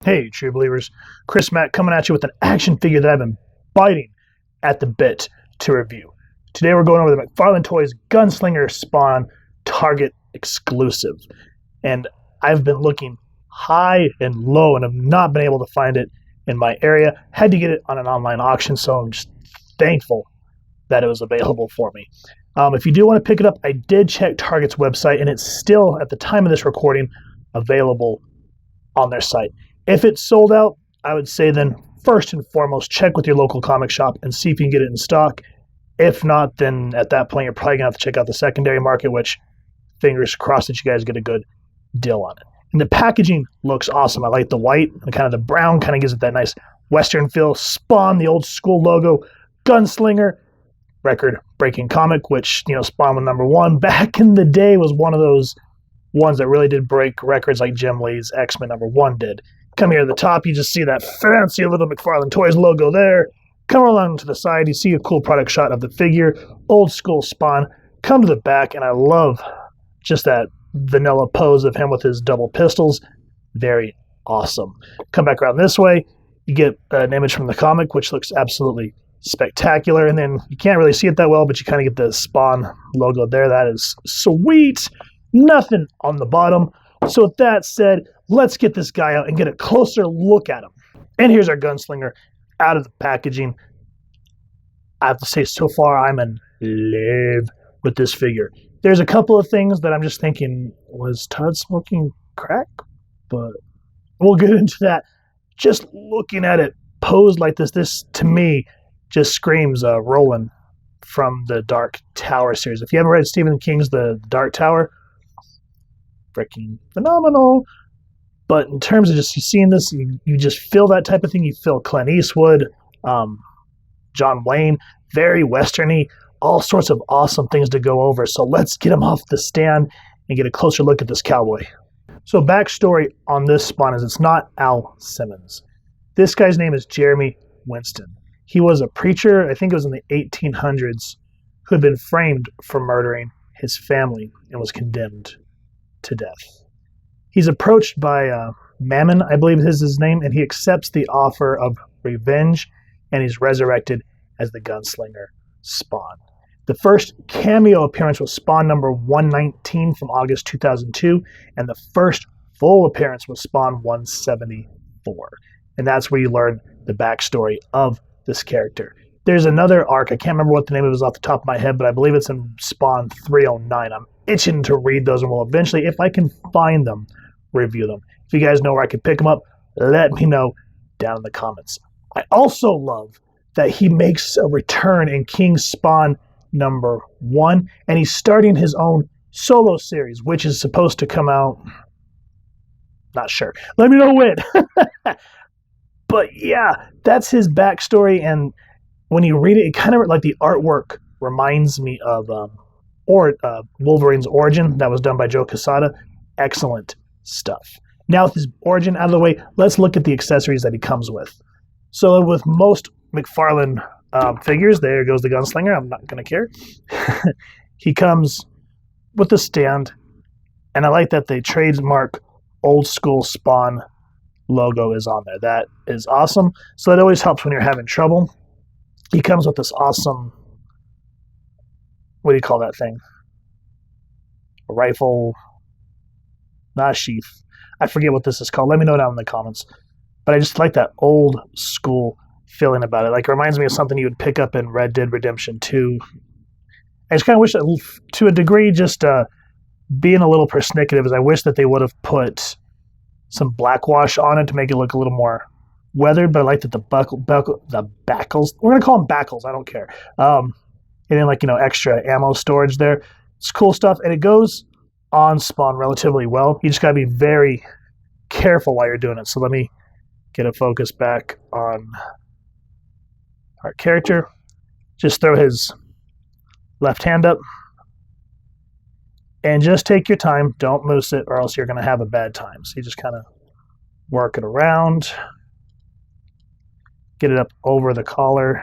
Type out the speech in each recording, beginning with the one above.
Hey, true believers. Chris Mack coming at you with an action figure that I've been biting at the bit to review. Today we're going over the McFarlane Toys Gunslinger Spawn Target exclusive. And I've been looking high and low and have not been able to find it in my area. Had to get it on an online auction, so I'm just thankful that it was available for me. If you do want to pick it up, I did check Target's website, and it's still, at the time of this recording, available on their site. If it's sold out, I would say then first and foremost, check with your local comic shop and see if you can get it in stock. If not, then at that point, you're probably going to have to check out the secondary market, which fingers crossed that you guys get a good deal on it. And the packaging looks awesome. I like the white and kind of the brown kind of gives it that nice Western feel. Spawn, the old school logo, Gunslinger, record-breaking comic, which, Spawn was #1 back in the day, was one of those ones that really did break records like Jim Lee's X-Men #1 did. Come here to the top, you just see that fancy little McFarlane Toys logo there. Come along to the side, you see a cool product shot of the figure, old school Spawn. Come to the back, and I love just that vanilla pose of him with his double pistols. Very awesome. Come back around this way, you get an image from the comic, which looks absolutely spectacular. And then you can't really see it that well, but you kind of get the Spawn logo there. That is sweet. Nothing on the bottom. So with that said, let's get this guy out and get a closer look at him. And here's our Gunslinger out of the packaging. I have to say, so far, I'm in love with this figure. There's a couple of things that I'm just thinking, was Todd smoking crack? But we'll get into that. Just looking at it posed like this to me just screams Roland from the Dark Tower series. If you haven't read Stephen King's The Dark Tower, freaking phenomenal. But in terms of just you seeing this, you just feel that type of thing. You feel Clint Eastwood, John Wayne, very westerny, all sorts of awesome things to go over. So let's get him off the stand and get a closer look at this cowboy. So backstory on this Spawn is it's not Al Simmons. This guy's name is Jeremy Winston. He was a preacher, I think it was in the 1800s, who had been framed for murdering his family and was condemned to death. He's approached by Mammon, I believe is his name, and he accepts the offer of revenge, and he's resurrected as the Gunslinger Spawn. The first cameo appearance was Spawn number 119 from August 2002, and the first full appearance was Spawn 174. And that's where you learn the backstory of this character. There's another arc, I can't remember what the name of it is off the top of my head, but I believe it's in Spawn 309. I'm itching to read those, and will eventually, if I can find them, review them. If you guys know where I could pick them up, let me know down in the comments. I also love that he makes a return in King Spawn number 1, and he's starting his own solo series, which is supposed to come out, not sure. Let me know when. But yeah, that's his backstory, and when you read it, it kind of like the artwork reminds me of Wolverine's origin that was done by Joe Quesada. Excellent stuff. Now with his origin out of the way, let's look at the accessories that he comes with. So with most McFarlane figures, there goes the Gunslinger. I'm not going to care. He comes with the stand, and I like that they trademark old school Spawn logo is on there. That is awesome. So that always helps when you're having trouble. He comes with this awesome, what do you call that thing? A rifle, not a sheath. I forget what this is called. Let me know down in the comments. But I just like that old school feeling about it. Like, it reminds me of something you would pick up in Red Dead Redemption 2. I just kind of wish that, to a degree, just being a little persnickety, is I wish that they would have put some black wash on it to make it look a little more weathered, but I like that the backles, we're going to call them backles, I don't care. And then extra ammo storage there. It's cool stuff, and it goes on Spawn relatively well. You just got to be very careful while you're doing it. So let me get a focus back on our character. Just throw his left hand up, and just take your time. Don't moose it, or else you're going to have a bad time. So you just kind of work it around. Get it up over the collar.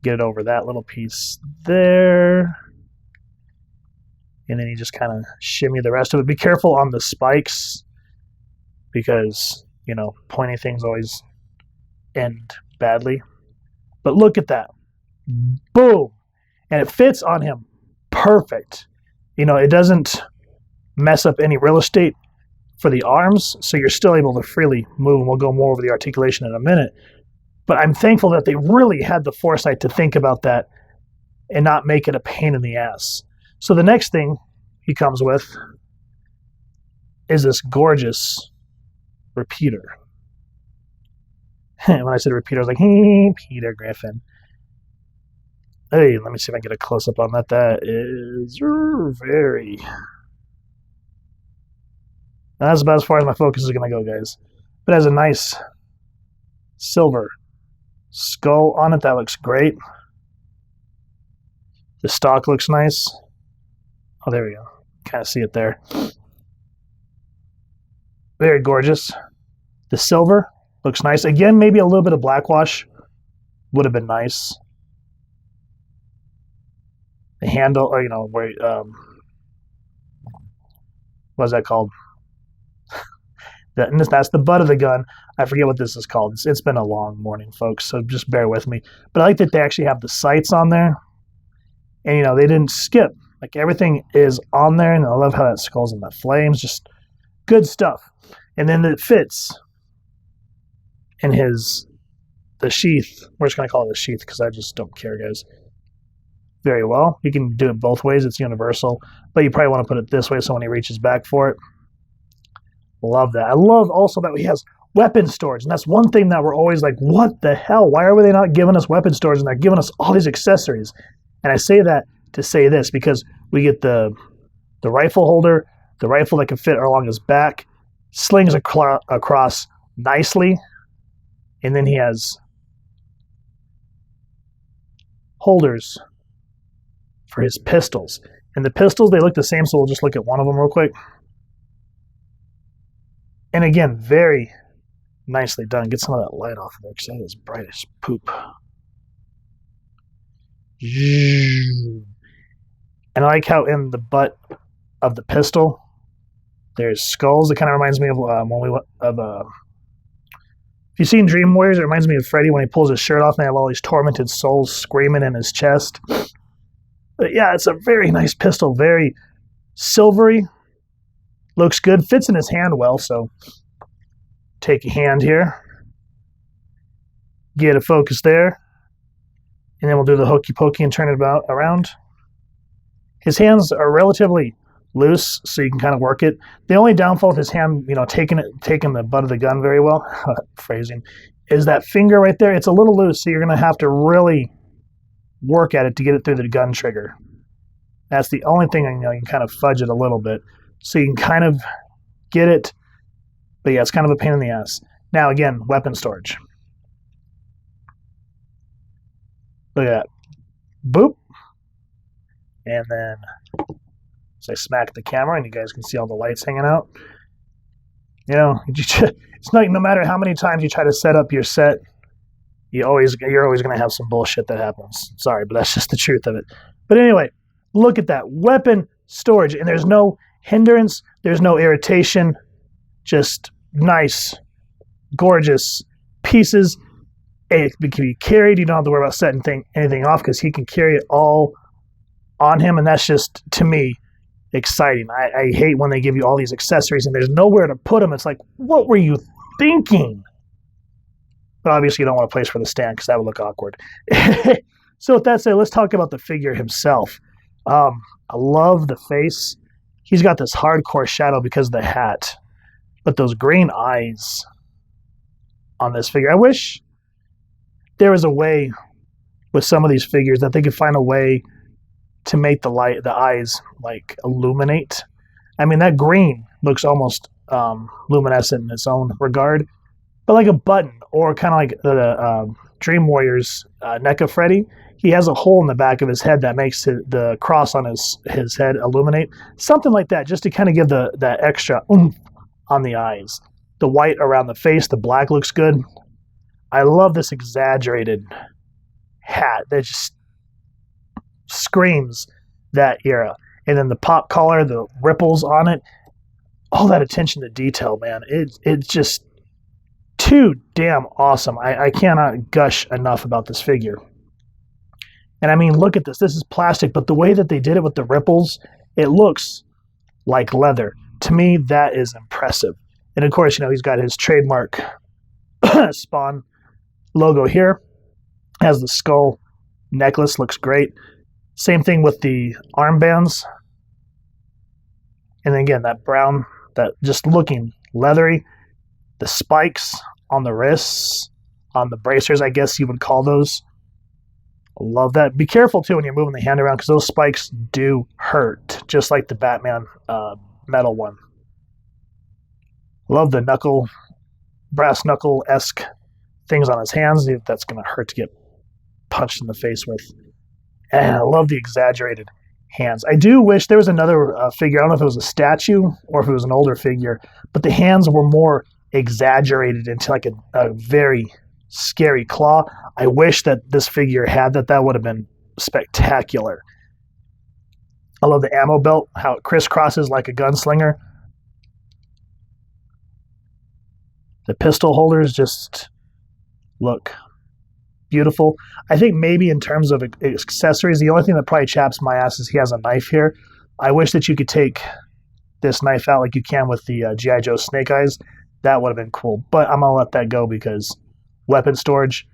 Get it over that little piece there. And then you just kind of shimmy the rest of it. Be careful on the spikes, because pointy things always end badly. But look at that. Boom. And it fits on him perfect. It doesn't mess up any real estate for the arms, so you're still able to freely move, and we'll go more over the articulation in a minute. But I'm thankful that they really had the foresight to think about that and not make it a pain in the ass. So the next thing he comes with is this gorgeous repeater. When I said repeater, I was like, hey, Peter Griffin. Hey, let me see if I can get a close-up on that. That is very... That's about as far as my focus is going to go, guys. But it has a nice silver skull on it. That looks great. The stock looks nice. Oh, there we go. Kind of see it there. Very gorgeous. The silver looks nice. Again, maybe a little bit of blackwash would have been nice. The handle, or where what's that called? That's the butt of the gun. I forget what this is called. It's been a long morning, folks, so just bear with me. But I like that they actually have the sights on there. And, they didn't skip. Like, everything is on there, and I love how that skull's in the flames. Just good stuff. And then it fits in the sheath. We're just going to call it a sheath because I just don't care, guys. Very well. You can do it both ways. It's universal. But you probably want to put it this way so when he reaches back for it. Love that. I love also that he has weapon storage. And that's one thing that we're always like, what the hell? Why are they not giving us weapon storage? And they're giving us all these accessories. And I say that to say this because we get the rifle holder, the rifle that can fit along his back, slings across nicely. And then he has holders for his pistols. And the pistols, they look the same, so we'll just look at one of them real quick. And again, very nicely done. Get some of that light off of there because that is bright as poop. And I like how in the butt of the pistol, there's skulls. It kind of reminds me of if you've seen Dream Warriors, it reminds me of Freddy when he pulls his shirt off and they have all these tormented souls screaming in his chest. But yeah, it's a very nice pistol. Very silvery. Looks good. Fits in his hand well, so take a hand here. Get a focus there. And then we'll do the hokey pokey and turn it around. His hands are relatively loose, so you can kind of work it. The only downfall of his hand, taking the butt of the gun very well, phrasing, is that finger right there. It's a little loose, so you're going to have to really work at it to get it through the gun trigger. That's the only thing, you can kind of fudge it a little bit. So you can kind of get it. But yeah, it's kind of a pain in the ass. Now, again, weapon storage. Look at that. Boop. And then, so I smack the camera, and you guys can see all the lights hanging out. It's not, no matter how many times you try to set up your set, you're always going to have some bullshit that happens. Sorry, but that's just the truth of it. But anyway, look at that. Weapon storage. And there's no hindrance. There's no irritation. Just nice, gorgeous pieces. It can be carried. You don't have to worry about setting anything off because he can carry it all on him. And that's just, to me, exciting. I hate when they give you all these accessories and there's nowhere to put them. It's like, what were you thinking? But obviously you don't want a place for the stand because that would look awkward. So with that said, let's talk about the figure himself. I love the face. He's got this hardcore shadow because of the hat. But those green eyes on this figure. I wish there was a way with some of these figures that they could find a way to make the eyes like illuminate. I mean, that green looks almost luminescent in its own regard. But like a button, or kind of like the Dream Warriors NECA Freddy, he has a hole in the back of his head that makes the cross on his head illuminate. Something like that, just to kind of give that extra oomph on the eyes. The white around the face, the black looks good. I love this exaggerated hat that just screams that era. And then the pop collar, the ripples on it, all that attention to detail, man. It just too damn awesome. I cannot gush enough about this figure. And I mean, look at this. This is plastic, but the way that they did it with the ripples, it looks like leather. To me, that is impressive. And of course, you know, he's got his trademark Spawn logo here. Has the skull necklace, looks great. Same thing with the armbands. And then again, that brown, that just looking leathery. The spikes on the wrists, on the bracers, I guess you would call those. I love that. Be careful, too, when you're moving the hand around, because those spikes do hurt, just like the Batman metal one. Love the knuckle, brass knuckle-esque things on his hands. That's going to hurt to get punched in the face with. And I love the exaggerated hands. I do wish there was another figure. I don't know if it was a statue or if it was an older figure, but the hands were more exaggerated into like a very scary claw. I wish that this figure had that. That would have been spectacular. I love the ammo belt, how it crisscrosses like a gunslinger. The pistol holders just look beautiful. I think maybe in terms of accessories, the only thing that probably chaps my ass is he has a knife here. I wish that you could take this knife out like you can with the G.I. Joe Snake Eyes. That would have been cool. But I'm going to let that go because weapon storage,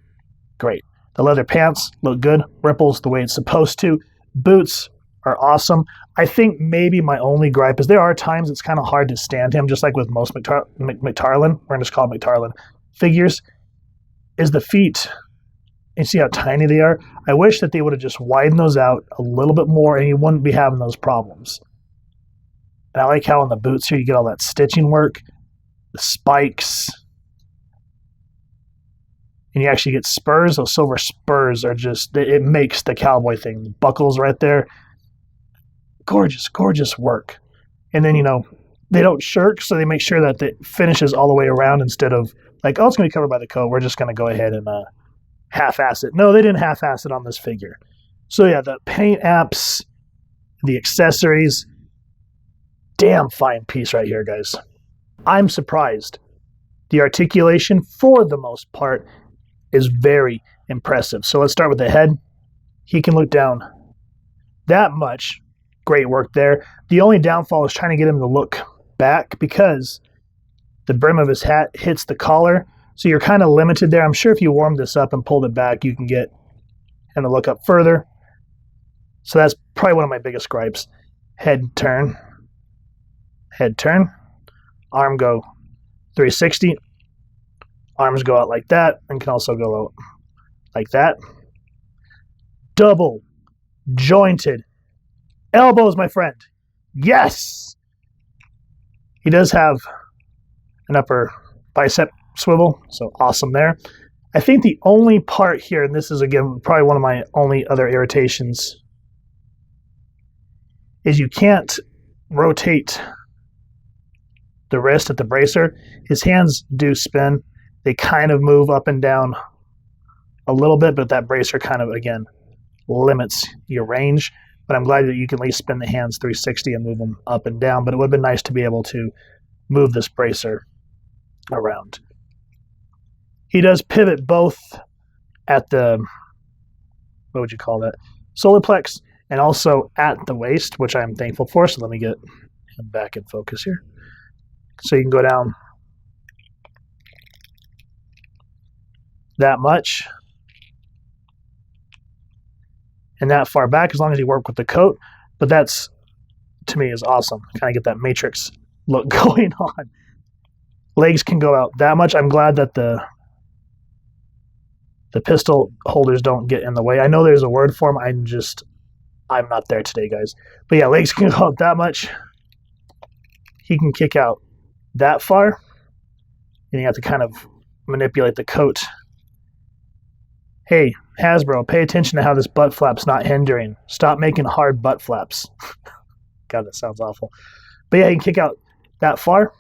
great. The leather pants look good. Ripples the way it's supposed to. Boots are awesome. I think maybe my only gripe is there are times it's kind of hard to stand him, just like with most McFarlane, we're going to just call it McFarlane figures, is the feet. You see how tiny they are? I wish that they would have just widened those out a little bit more and you wouldn't be having those problems. And I like how in the boots here you get all that stitching work, the spikes, and you actually get spurs. Those silver spurs are just, it makes the cowboy thing. The buckles right there. Gorgeous, gorgeous work. And then, you know, they don't shirk, so they make sure that it finishes all the way around instead of like, oh, it's going to be covered by the coat. We're just going to go ahead and half-ass it. No, they didn't half-ass it on this figure. So yeah, the paint apps, the accessories, damn fine piece right here, guys. I'm surprised. The articulation, for the most part, is very impressive. So let's start with the head. He can look down that much. Great work there. The only downfall is trying to get him to look back because the brim of his hat hits the collar. So you're kind of limited there. I'm sure if you warmed this up and pulled it back, you can get him to look up further. So that's probably one of my biggest gripes. Head turn. Head turn. Arm go 360. Arms go out like that and can also go out like that. Double jointed elbows, my friend. Yes! He does have an upper bicep swivel, so awesome there. I think the only part here, and this is again probably one of my only other irritations, is you can't rotate the wrist at the bracer. His hands do spin. They kind of move up and down a little bit, but that bracer kind of, again, limits your range. But I'm glad that you can at least spin the hands 360 and move them up and down. But it would have been nice to be able to move this bracer around. He does pivot both at the, what would you call that, solar plex, and also at the waist, which I'm thankful for. So let me get him back in focus here. So you can go down that much and that far back as long as you work with the coat. But that's, to me, is awesome. Kind of get that Matrix look going on. Legs can go out that much. I'm glad that the pistol holders don't get in the way. I know there's a word for them. I'm not there today, guys. But yeah, legs can go out that much. He can kick out that far. And you have to kind of manipulate the coat. Hey, Hasbro, pay attention to how this butt flap's not hindering. Stop making hard butt flaps. God, that sounds awful. But yeah, you can kick out that far.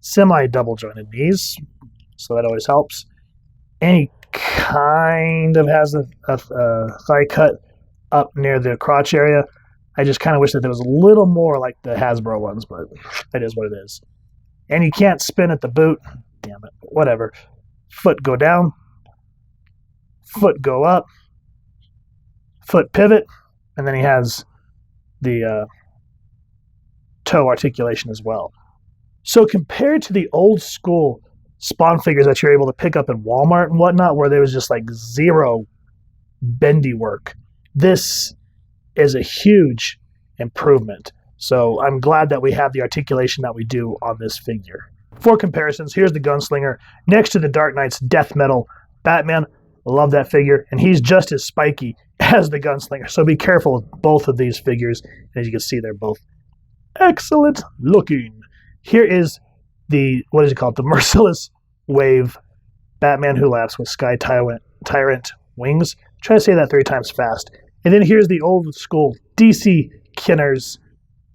Semi-double jointed knees, so that always helps. And he kind of has a thigh cut up near the crotch area. I just kind of wish that there was a little more like the Hasbro ones, but it is what it is. And you can't spin at the boot. Damn it. Whatever. Foot go down. Foot go up. Foot pivot. And then he has the toe articulation as well. So compared to the old school Spawn figures that you're able to pick up in Walmart and whatnot, where there was just like zero bendy work, this is a huge improvement. So I'm glad that we have the articulation that we do on this figure. For comparisons, here's the Gunslinger next to the Dark Knight's Death Metal Batman. Love that figure, and he's just as spiky as the Gunslinger. So be careful with both of these figures. As you can see, they're both excellent looking. Here is the, what is it called? The Merciless Wave Batman Who Laughs with Sky Tyrant Wings. Try to say that 3 times fast. And then here's the old school DC Kinners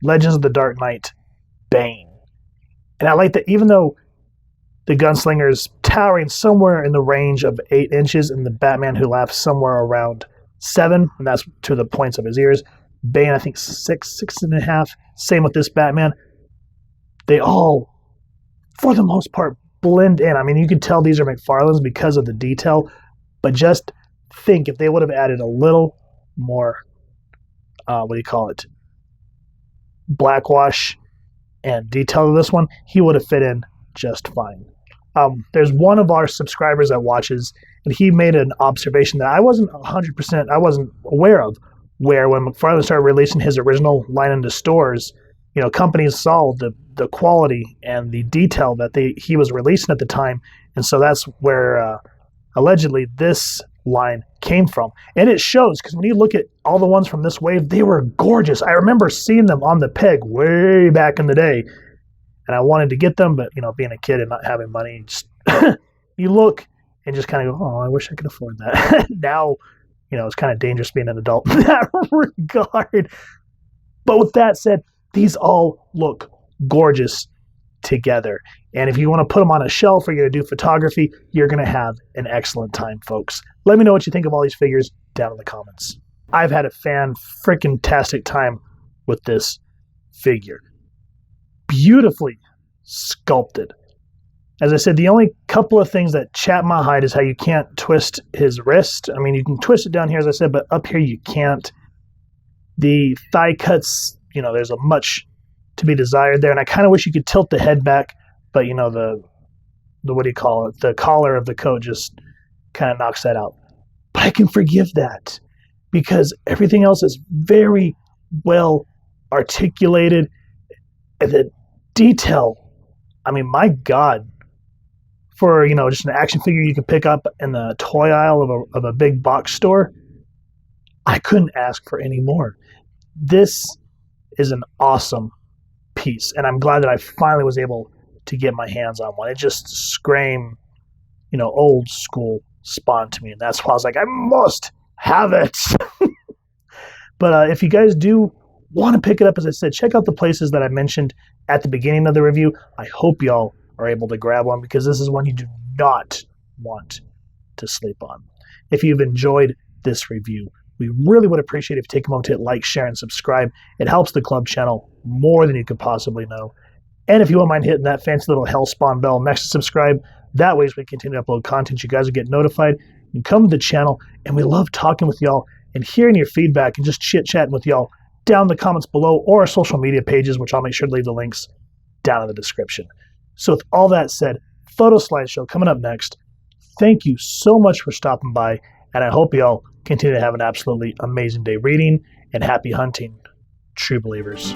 Legends of the Dark Knight Bane. And I like that even though the Gunslinger's towering somewhere in the range of 8 inches and the Batman Who Laughs somewhere around 7, and that's to the points of his ears. Bane, I think 6.5. Same with this Batman. They all, for the most part, blend in. I mean, you could tell these are McFarlane's because of the detail, but just think if they would have added a little more, blackwash and detail to this one, he would have fit in just fine. There's one of our subscribers that watches, and he made an observation that I wasn't aware of, where when McFarlane started releasing his original line into stores, companies saw the quality and the detail that he was releasing at the time, and so that's where allegedly this line came from. And it shows, because when you look at all the ones from this wave, they were gorgeous. I remember seeing them on the peg way back in the day, and I wanted to get them, but being a kid and not having money, just you look and just kind of go, oh, I wish I could afford that. Now, it's kind of dangerous being an adult in that regard. But with that said, these all look gorgeous together. And if you want to put them on a shelf or you're going to do photography, you're going to have an excellent time, folks. Let me know what you think of all these figures down in the comments. I've had a fan-freaking-tastic time with this figure. Beautifully sculpted. As I said, the only couple of things that chat my hide is how you can't twist his wrist. I mean, you can twist it down here, as I said, but up here you can't. The thigh cuts, there's a much to be desired there, and I kind of wish you could tilt the head back, but the the collar of the coat just kind of knocks that out. But I can forgive that because everything else is very well articulated, and the detail, I mean, my God, for just an action figure you could pick up in the toy aisle of a big box store, I couldn't ask for any more. This is an awesome piece, and I'm glad that I finally was able to get my hands on one. It just screamed, old school Spawn to me, and that's why I was like, I must have it. But if you guys do want to pick it up, as I said, check out the places that I mentioned at the beginning of the review. I hope y'all are able to grab one because this is one you do not want to sleep on. If you've enjoyed this review, we really would appreciate if you take a moment to hit like, share, and subscribe. It helps the club channel more than you could possibly know. And if you won't mind hitting that fancy little hellspawn bell next to subscribe, that way as we continue to upload content, you guys will get notified. You come to the channel, and we love talking with y'all and hearing your feedback and just chit-chatting with y'all down in the comments below or our social media pages, which I'll make sure to leave the links down in the description. So with all that said, photo slideshow coming up next. Thank you so much for stopping by, and I hope y'all continue to have an absolutely amazing day reading, and happy hunting, true believers.